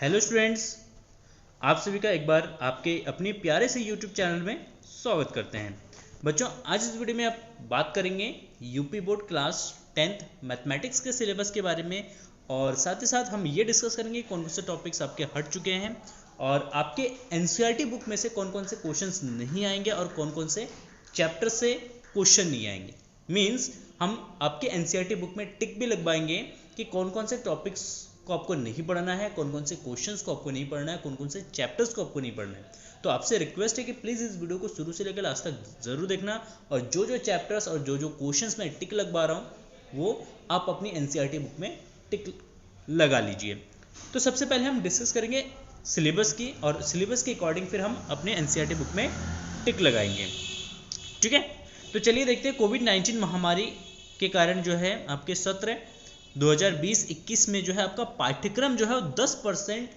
Hello students, आप सभी का एक बार आपके अपने प्यारे से यूट्यूब चैनल में स्वागत करते हैं। बच्चों, आज इस वीडियो में आप बात करेंगे UP board class 10th mathematics के सिलेबस के बारे में और साथ ही साथ हम ये डिस्कस करेंगे कौन कौन से टॉपिक्स आपके हट चुके हैं और आपके एनसीईआरटी बुक में से कौन कौन से क्वेश्चंस नहीं आएंगे और कौन कौन से चैप्टर से क्वेश्चन नहीं आएंगे। मीन्स हम आपके एनसीईआरटी बुक में टिक भी लगवाएंगे कि कौन कौन से टॉपिक्स को आपको नहीं पढ़ना है, कौन कौन से क्वेश्चंस को आपको नहीं पढ़ना है, कौन कौन से चैप्टर्स को आपको नहीं पढ़ना है। तो आपसे रिक्वेस्ट है कि प्लीज़ इस वीडियो को शुरू से लेकर लास्ट तक जरूर देखना और जो जो चैप्टर्स और जो जो क्वेश्चंस मैं टिक लगवा रहा हूँ वो आप अपनी एनसीईआरटी बुक में टिक लगा लीजिए। तो सबसे पहले हम डिस्कस करेंगे सिलेबस की और सिलेबस के अकॉर्डिंग फिर हम अपने एनसीईआरटी बुक में टिक लगाएंगे। ठीक है, तो चलिए देखते हैं। कोविड-19 महामारी के कारण जो है आपके सत्र 2020-21 में जो है आपका पाठ्यक्रम जो है वो 10%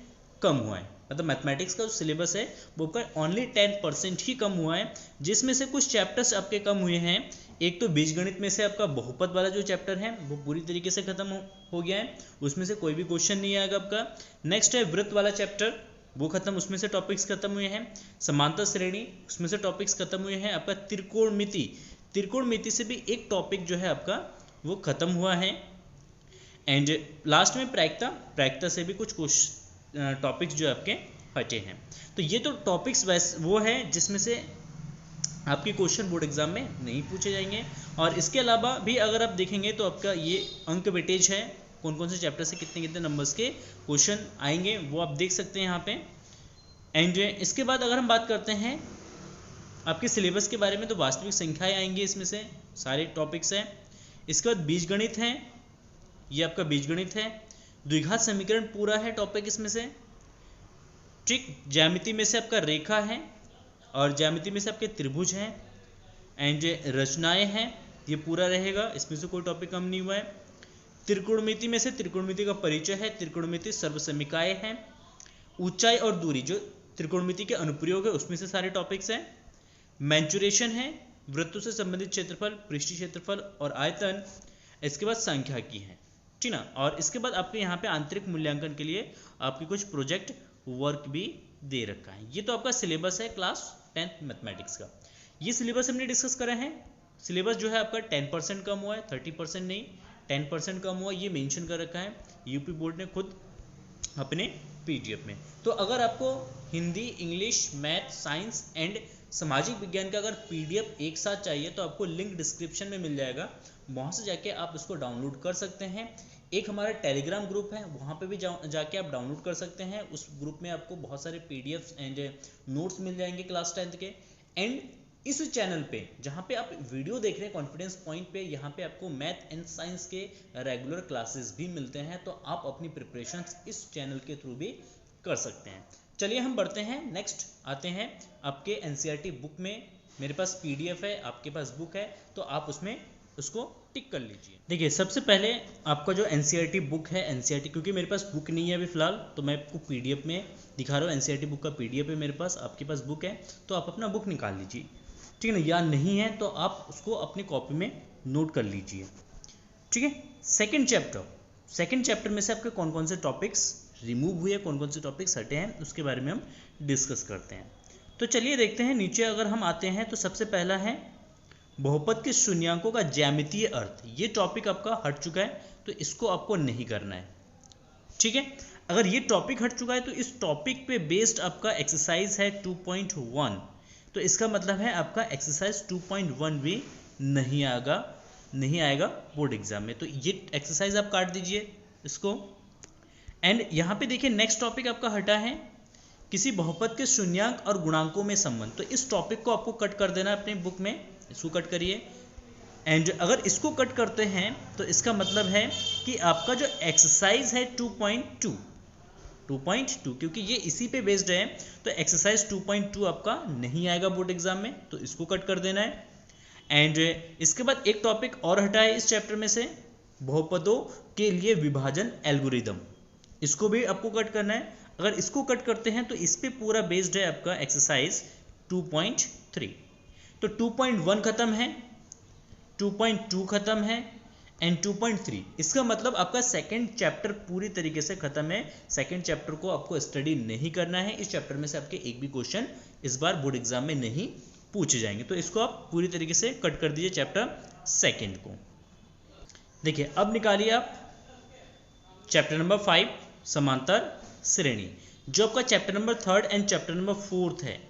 कम हुआ है। मतलब मैथमेटिक्स का जो सिलेबस है वो आपका ओनली 10% ही कम हुआ है, जिसमें से कुछ चैप्टर्स आपके कम हुए हैं। एक तो बीजगणित में से आपका बहुपद वाला जो चैप्टर है वो पूरी तरीके से खत्म हो गया है, उसमें से कोई भी क्वेश्चन नहीं आएगा आपका। नेक्स्ट है वृत्त वाला चैप्टर, वो खत्म, उसमें से टॉपिक्स खत्म हुए हैं। समांतर श्रेणी, उसमें से टॉपिक्स खत्म हुए हैं। आपका त्रिकोणमिति से भी एक टॉपिक जो है आपका वो खत्म हुआ है। एंड लास्ट में प्रायिकता से भी कुछ टॉपिक्स जो आपके हटे हैं। तो ये तो टॉपिक्स वो है जिसमें से आपके क्वेश्चन बोर्ड एग्जाम में नहीं पूछे जाएंगे। और इसके अलावा भी अगर आप देखेंगे तो आपका ये अंक वेटेज है, कौन कौन से चैप्टर से कितने कितने नंबर्स के क्वेश्चन आएंगे वो आप देख सकते हैं यहाँ पे। एंड इसके बाद अगर हम बात करते हैं आपके सिलेबस के बारे में, तो वास्तविक संख्याएं आएंगी, इसमें से सारे टॉपिक्स हैं। इसके बाद बीजगणित है, ये आपका बीजगणित है। द्विघात समीकरण पूरा है टॉपिक इसमें से। ठीक, ज्यामिति में से आपका रेखा है और ज्यामिति में से आपके त्रिभुज हैं। एंड रचनाएं हैं, ये पूरा रहेगा, इसमें से कोई टॉपिक कम नहीं हुआ है। त्रिकोणमिति में से त्रिकोणमिति का परिचय है, त्रिकोणमिति सर्वसमीकाएं हैं। ऊंचाई और दूरी जो त्रिकोणमिति के अनुप्रयोग है उसमें से सारे टॉपिक्स हैं। मैंचुरेशन है, वृत्तों से संबंधित क्षेत्रफल, पृष्ठीय क्षेत्रफल और आयतन। इसके बाद सांख्यिकी है, ठीक ना। और इसके बाद आपके यहाँ पे आंतरिक मूल्यांकन के लिए आपके कुछ प्रोजेक्ट वर्क भी दे रखा है। ये तो आपका सिलेबस है क्लास 10th मैथमेटिक्स का। ये सिलेबस हमने डिस्कस करा है। सिलेबस जो है आपका 10% कम हुआ है, 30% नहीं, 10% कम हुआ, ये मेंशन कर रखा है यूपी बोर्ड ने खुद अपने पीडीएफ में। तो अगर आपको Hindi, English, math, science and सामाजिक विज्ञान का अगर पीडीएफ एक साथ चाहिए तो आपको लिंक डिस्क्रिप्शन में मिल जाएगा, वहाँ से जाके आप इसको डाउनलोड कर सकते हैं। एक हमारा टेलीग्राम ग्रुप है, वहाँ पे भी जाके आप डाउनलोड कर सकते हैं। उस ग्रुप में आपको बहुत सारे पीडीएफ्स एंड नोट्स मिल जाएंगे क्लास 10th के। एंड इस चैनल पे जहाँ पे आप वीडियो देख रहे हैं कॉन्फिडेंस पॉइंट पे, यहाँ पे आपको मैथ एंड साइंस के रेगुलर क्लासेस भी मिलते हैं, तो आप अपनी प्रिपरेशंस इस चैनल के थ्रू भी कर सकते हैं। चलिए हम बढ़ते हैं, नेक्स्ट आते हैं आपके एनसीईआरटी बुक में। मेरे पास पीडीएफ है, आपके पास बुक है, तो आप उसमें उसको टिक कर लीजिए। देखिए, सबसे पहले आपका जो एनसीईआरटी बुक है, एनसीईआरटी, क्योंकि मेरे पास बुक नहीं है अभी फिलहाल, तो मैं आपको पीडीएफ में दिखा रहा हूँ। एनसीईआरटी बुक का पीडीएफ है मेरे पास, आपके पास बुक है तो आप अपना बुक निकाल लीजिए, ठीक है ना। या नहीं है तो आप उसको अपनी कॉपी में नोट कर लीजिए, ठीक है। सेकेंड चैप्टर में से आपके कौन कौन से टॉपिक्स रिमूव हुए, कौन कौन से टॉपिक्स हटे हैं, उसके बारे में हम डिस्कस करते हैं। तो चलिए देखते हैं। नीचे अगर हम आते हैं तो सबसे पहला है बहुपद के शून्यांकों का ज्यामितीय अर्थ। ये टॉपिक आपका हट चुका है, तो इसको आपको नहीं करना है, ठीक है। अगर ये टॉपिक हट चुका है तो इस टॉपिक पे बेस्ड आपका एक्सरसाइज है 2.1, तो इसका मतलब है आपका एक्सरसाइज 2.1 भी नहीं आएगा बोर्ड एग्जाम में। तो ये एक्सरसाइज आप काट दीजिए इसको। एंड यहाँ पे देखिए नेक्स्ट टॉपिक आपका हटा है किसी बहुपद के शून्यांक और गुणांकों में संबंध। तो इस टॉपिक को आपको कट कर देना अपने बुक में, इसको कट करिए। एंड अगर इसको कट करते हैं तो इसका मतलब है कि आपका जो एक्सरसाइज है 2.2, क्योंकि ये इसी पे बेस्ड है, तो एक्सरसाइज 2.2 आपका नहीं आएगा बोर्ड एग्जाम में, तो इसको कट कर देना है। एंड इसके बाद एक टॉपिक और हटा है इस चैप्टर में से, बहुपदों के लिए विभाजन एल्गोरिदम, इसको भी आपको कट करना है। अगर इसको कट करते हैं तो इस पे पूरा बेस्ड है आपका एक्सरसाइज 2.3। तो 2.1 खत्म है, 2.2 खत्म है, एंड 2.3। इसका मतलब आपका सेकंड चैप्टर पूरी तरीके से खत्म है। सेकंड चैप्टर को आपको स्टडी नहीं करना है। इस चैप्टर में से आपके एक भी क्वेश्चन इस बार बोर्ड एग्जाम में नहीं पूछे जाएंगे, तो इसको आप पूरी तरीके से कट कर दीजिए चैप्टर सेकंड को। देखिए अब निकालिए आप चैप्टर नंबर 5 समांतर श्रेणी। जो आपका chapter number 3 and chapter number 4 है,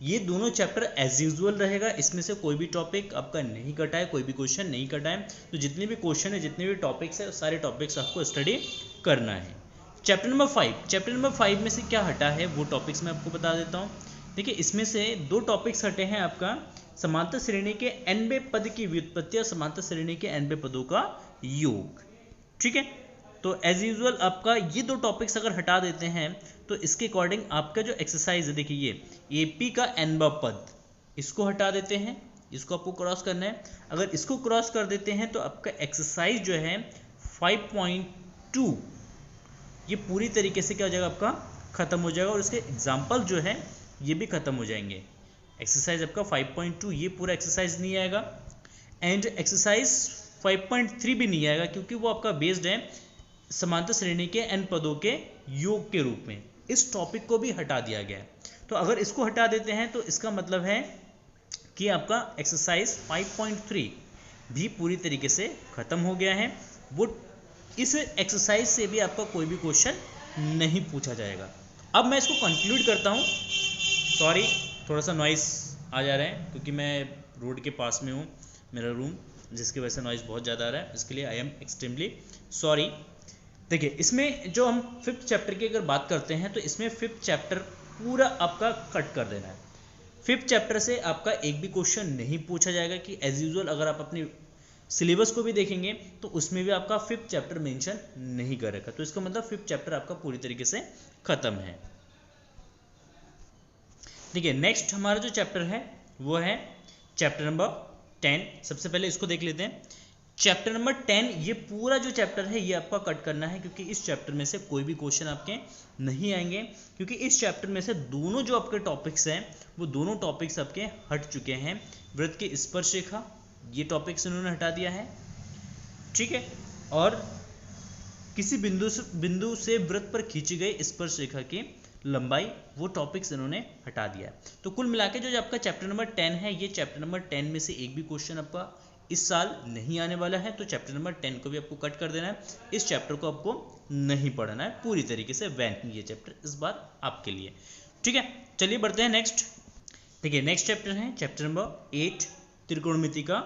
ये दोनों चैप्टर एज यूजुअल रहेगा। इसमें से कोई भी टॉपिक आपका नहीं कटा है, कोई भी क्वेश्चन नहीं कटा है। तो जितने भी क्वेश्चन है, जितने भी टॉपिक्स है, सारे टॉपिक्स आपको स्टडी करना है। चैप्टर नंबर 5 में से क्या हटा है वो टॉपिक्स मैं आपको बता देता हूँ। देखिए इसमें से 2 टॉपिक्स हटे हैं आपका समांतर श्रेणी के nवें पद की व्युत्पत्ति और समांतर श्रेणी के nवें पदों का योग। ठीक है, तो एज यूजुअल आपका ये 2 टॉपिक्स अगर हटा देते हैं तो इसके अकॉर्डिंग आपका जो एक्सरसाइज है, देखिए ये एपी का nवां पद, इसको हटा देते हैं, इसको आपको क्रॉस करना है। अगर इसको क्रॉस कर देते हैं तो आपका एक्सरसाइज जो है 5.2 ये पूरी तरीके से क्या हो जाएगा, आपका खत्म हो जाएगा और इसके एग्जाम्पल जो है ये भी खत्म हो जाएंगे। एक्सरसाइज आपका 5.2 ये पूरा एक्सरसाइज नहीं आएगा एंड एक्सरसाइज 5.3 भी नहीं आएगा, क्योंकि वो आपका बेस्ड है समांतर श्रेणी के n पदों के योग के रूप में। इस टॉपिक को भी हटा दिया गया है। तो अगर इसको हटा देते हैं तो इसका मतलब है कि आपका एक्सरसाइज 5.3 भी पूरी तरीके से खत्म हो गया है। वो इस एक्सरसाइज से भी आपका कोई भी क्वेश्चन नहीं पूछा जाएगा। अब मैं इसको कंक्लूड करता हूँ। सॉरी, थोड़ा सा नॉइस आ जा रहा है क्योंकि मैं रोड के पास में हूँ, मेरा रूम, जिसकी वजह से नॉइस बहुत ज़्यादा आ रहा है। इसके लिए आई एम एक्सट्रीमली सॉरी। देखिए इसमें जो हम 5th चैप्टर की अगर बात करते हैं तो इसमें 5th चैप्टर पूरा आपका कट कर देना है। 5th चैप्टर से आपका एक भी क्वेश्चन नहीं पूछा जाएगा कि एज यूजुअल अगर आप अपनी सिलेबस को भी देखेंगे तो उसमें भी आपका 5th चैप्टर मेंशन नहीं करेगा। तो इसका मतलब 5th चैप्टर आपका पूरी तरीके से खत्म है। देखिए नेक्स्ट हमारा जो चैप्टर है वो है चैप्टर नंबर 10। सबसे पहले इसको देख लेते हैं। चैप्टर नंबर 10 ये पूरा जो चैप्टर है ये आपका कट करना है, क्योंकि इस चैप्टर में से कोई भी क्वेश्चन आपके नहीं आएंगे, क्योंकि इस चैप्टर में से दोनों जो आपके टॉपिक्स हैं वो दोनों टॉपिक्स आपके हट चुके हैं। वृत्त की स्पर्श रेखा ये टॉपिक्स इन्होंने हटा दिया है, ठीक है, और किसी बिंदु से वृत्त पर खींची गई स्पर्श रेखा की लंबाई वो टॉपिक्स इन्होंने हटा दिया है। तो कुल मिला के जो आपका चैप्टर नंबर 10 है, ये चैप्टर नंबर 10 में से एक भी क्वेश्चन आपका इस साल नहीं आने वाला है। तो चैप्टर नंबर 10 को भी आपको कट कर देना है। इस चैप्टर को आपको नहीं पढ़ना है पूरी तरीके से। वैन ये चैप्टर इस बार आपके लिए, ठीक है। चलिए बढ़ते हैं नेक्स्ट। देखिए नेक्स्ट चैप्टर है चैप्टर नंबर 8 त्रिकोणमिति का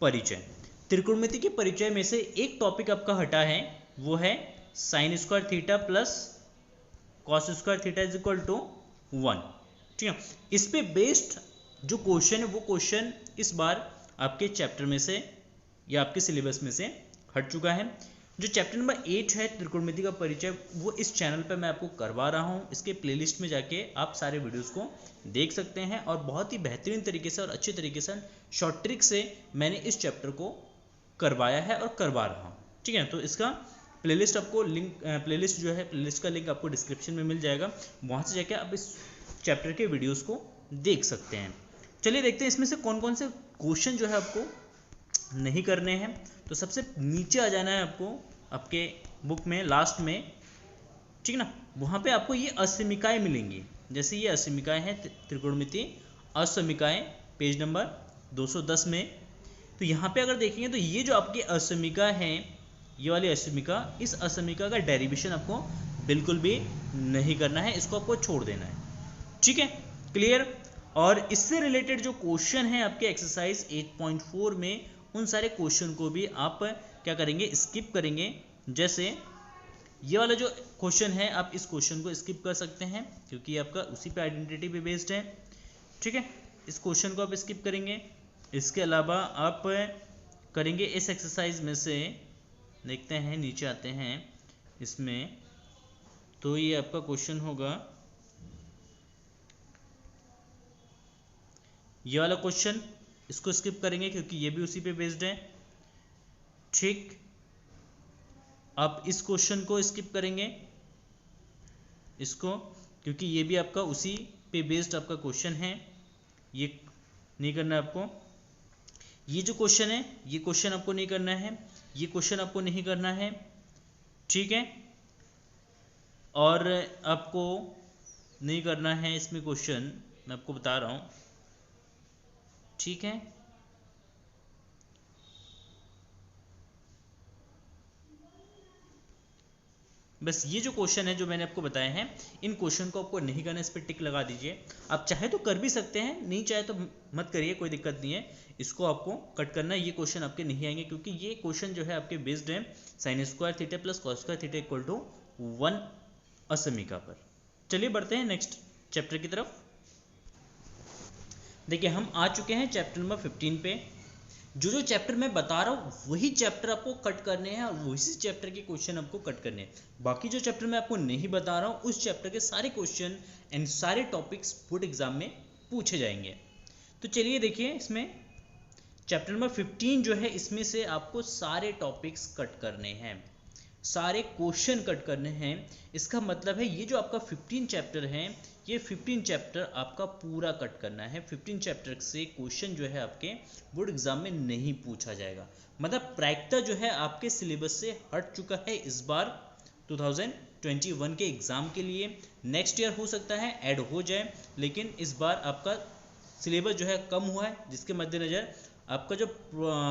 परिचय। त्रिकोणमिति के परिचय में से एक टॉपिक आपका हटा है, वो है sine square theta plus cos square theta is equal to 1, ठीक है। इस पे बेस्ड जो क्वेश्चन है वो क्वेश्चन इस बार आपके चैप्टर में से या आपके सिलेबस में से हट चुका है। जो चैप्टर नंबर 8 है त्रिकोणमिति का परिचय, वो इस चैनल पे मैं आपको करवा रहा हूँ। इसके प्लेलिस्ट में जाके आप सारे वीडियोस को देख सकते हैं और बहुत ही बेहतरीन तरीके से और अच्छे तरीके से शॉर्ट ट्रिक से मैंने इस चैप्टर को करवाया है और करवा रहा हूँ, ठीक है। तो इसका प्लेलिस्ट आपको प्लेलिस्ट जो है, प्लेलिस्ट का लिंक आपको डिस्क्रिप्शन में मिल जाएगा। वहाँ से जाके आप इस चैप्टर के वीडियोज़ को देख सकते हैं। चलिए देखते हैं इसमें से कौन कौन से क्वेश्चन जो है आपको नहीं करने हैं। तो सबसे नीचे आ जाना है आपको आपके बुक में लास्ट में, ठीक ना। वहाँ पे आपको ये असमीकाएँ मिलेंगी। जैसे ये असमीकाएँ हैं त्रिकोणमिति असमीकाएँ पेज नंबर 210 में। तो यहाँ पे अगर देखेंगे तो ये जो आपकी असमीका है, ये वाली असमीका, इस असमीका का डेरिवेशन आपको बिल्कुल भी नहीं करना है, इसको आपको छोड़ देना है, ठीक है, क्लियर। और इससे रिलेटेड जो क्वेश्चन है आपके एक्सरसाइज 8.4 में, उन सारे क्वेश्चन को भी आप क्या करेंगे, स्किप करेंगे। जैसे ये वाला जो क्वेश्चन है, आप इस क्वेश्चन को स्किप कर सकते हैं क्योंकि ये आपका उसी पे आइडेंटिटी पे बेस्ड है, ठीक है। इस क्वेश्चन को आप स्किप करेंगे। इसके अलावा आप करेंगे इस एक्सरसाइज में से, देखते हैं नीचे आते हैं इसमें, तो ये आपका क्वेश्चन होगा ये वाला क्वेश्चन, इसको स्किप करेंगे क्योंकि ये भी उसी पे बेस्ड है, ठीक। आप इस क्वेश्चन को स्किप करेंगे, इसको, क्योंकि ये भी आपका उसी पे बेस्ड आपका क्वेश्चन है, ये नहीं करना है आपको। ये जो क्वेश्चन है, ये क्वेश्चन आपको नहीं करना है। ये क्वेश्चन आपको नहीं करना है, ठीक है। और आपको नहीं करना है इसमें क्वेश्चन, मैं आपको बता रहा हूँ, ठीक है। बस ये जो क्वेश्चन है जो मैंने आपको बताए हैं, इन क्वेश्चन को आपको नहीं करना, इस पर टिक लगा दीजिए। आप चाहे तो कर भी सकते हैं, नहीं चाहे तो मत करिए, कोई दिक्कत नहीं है। इसको आपको कट करना है, ये क्वेश्चन आपके नहीं आएंगे क्योंकि ये क्वेश्चन जो है आपके बेस्ड है sine square theta plus cos square theta equal to 1 असमीका पर। चलिए बढ़ते हैं नेक्स्ट चैप्टर की तरफ। देखिए हम आ चुके हैं चैप्टर नंबर 15 पे। जो चैप्टर मैं बता रहा हूँ वही चैप्टर आपको कट करने हैं और उसी चैप्टर के क्वेश्चन आपको कट करने हैं। बाकी जो चैप्टर मैं आपको नहीं बता रहा हूँ उस चैप्टर के सारे क्वेश्चन एंड सारे टॉपिक्स बोर्ड एग्जाम में पूछे जाएंगे। तो चलिए देखिए, इसमें चैप्टर नंबर 15 जो है इसमें से आपको सारे टॉपिक्स कट करने हैं, सारे क्वेश्चन कट करने हैं। इसका मतलब है ये जो आपका 15 चैप्टर है, ये 15 चैप्टर आपका पूरा कट करना है। 15 चैप्टर से क्वेश्चन जो है आपके बोर्ड एग्जाम में नहीं पूछा जाएगा। मतलब प्रायिकता जो है आपके सिलेबस से हट चुका है इस बार 2021 के एग्ज़ाम के लिए। नेक्स्ट ईयर हो सकता है ऐड हो जाए, लेकिन इस बार आपका सिलेबस जो है कम हुआ है, जिसके मद्देनज़र आपका जो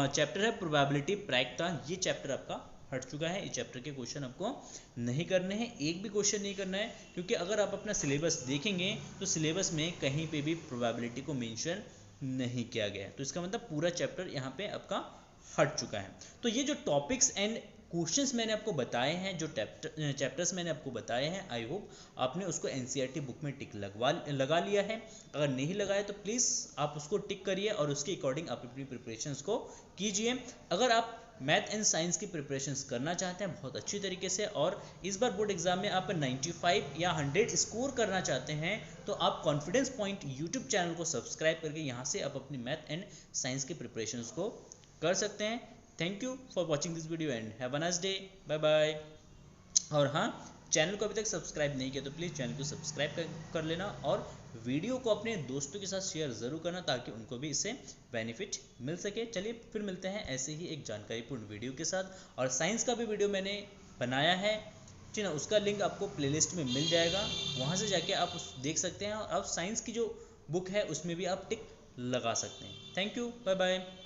चैप्टर है प्रोबेबिलिटी प्रायिकता, ये चैप्टर आपका हट चुका है। इस चैप्टर के क्वेश्चन आपको नहीं करने हैं, एक भी क्वेश्चन नहीं करना है, क्योंकि अगर आप अपना सिलेबस देखेंगे तो सिलेबस में कहीं पे भी प्रोबेबिलिटी को मेंशन नहीं किया गया है। तो इसका मतलब पूरा चैप्टर यहाँ पे आपका हट चुका है। तो ये जो टॉपिक्स एंड क्वेश्चंस मैंने आपको बताए हैं, जो चैप्टर्स मैंने आपको बताए हैं, आई होप आपने उसको एनसीईआरटी बुक में टिक लगा लिया है। अगर नहीं लगाया तो प्लीज़ आप उसको टिक करिए और उसके अकॉर्डिंग आप अपनी प्रिपरेशंस को कीजिए। अगर आप मैथ एंड साइंस की प्रिपरेशंस करना चाहते हैं बहुत अच्छी तरीके से और इस बार बोर्ड एग्जाम में आप 95 या 100 स्कोर करना चाहते हैं, तो आप कॉन्फिडेंस पॉइंट यूट्यूब चैनल को सब्सक्राइब करके यहाँ से आप अपनी मैथ एंड साइंस की प्रिपरेशंस को कर सकते हैं। Thank you for watching this video and have a nice day, bye bye. और हाँ, चैनल को अभी तक सब्सक्राइब नहीं किया तो प्लीज़ चैनल को सब्सक्राइब कर लेना और वीडियो को अपने दोस्तों के साथ शेयर ज़रूर करना ताकि उनको भी इससे बेनिफिट मिल सके। चलिए फिर मिलते हैं ऐसे ही एक जानकारीपूर्ण वीडियो के साथ। और साइंस का भी वीडियो मैंने बनाया है, ठीक है, उसका लिंक आपको प्लेलिस्ट में मिल जाएगा, वहाँ से जाके आप उस देख सकते हैं और आप साइंस की जो बुक है उसमें भी आप टिक लगा सकते हैं। Thank you, bye bye.